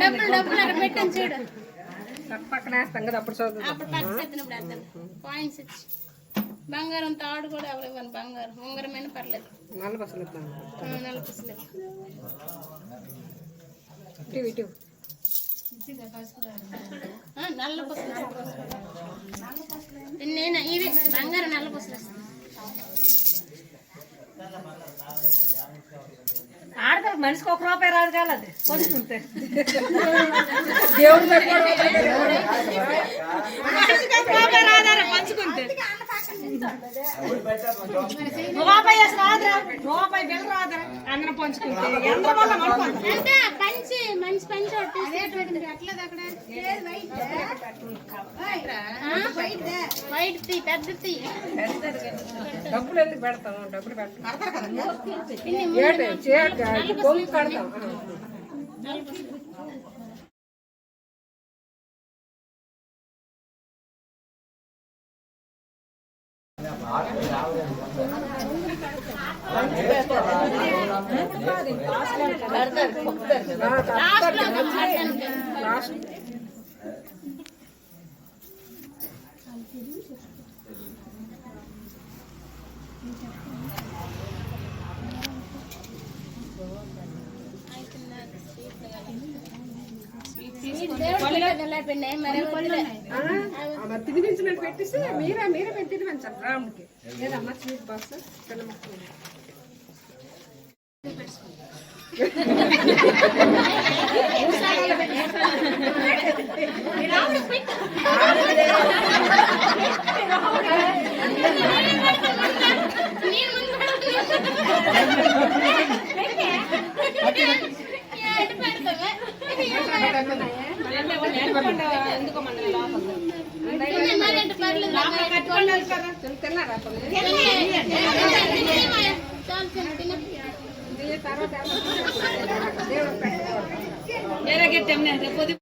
డబ్బులు అక్కడ పెట్టాను చూడు. పక్కన వేస్తాం కదా అప్పుడు చదువు. అప్పుడు పాయింట్స్ ఇచ్చి బంగారం తాడు కూడా ఎవరు ఇవ్వను. బంగారం ఉంగరమైన పర్లేదు. నల్ల పసలు నల్ల పసలు నల్ల పసలు నేను ఇవి బంగారం నల్ల పసలు ఆడతారు. మనిషికి 1 రూపాయి రాదు కాదు అది పంచుకుంటే. దేవుడు పంచుకుంటే రూపాయి వేసి రాదురా, రూపాయి బిల్ రాదురా. అందరం పంచుకుంటే ఎంత వల్ల మంచి పంచి వైట్ తీ పెద్ద తీ. డబ్బులు ఎందుకు పెడతాం? డబ్బులు పెడతాం పొంగు కడతాం. తినిపించినట్టు పెట్టిస్తే మీరే తినిపించాలి రాముడికి. లేదమ్మా స్వీట్ బాక్స్ పిల్ల మొక్క తిన్నారా?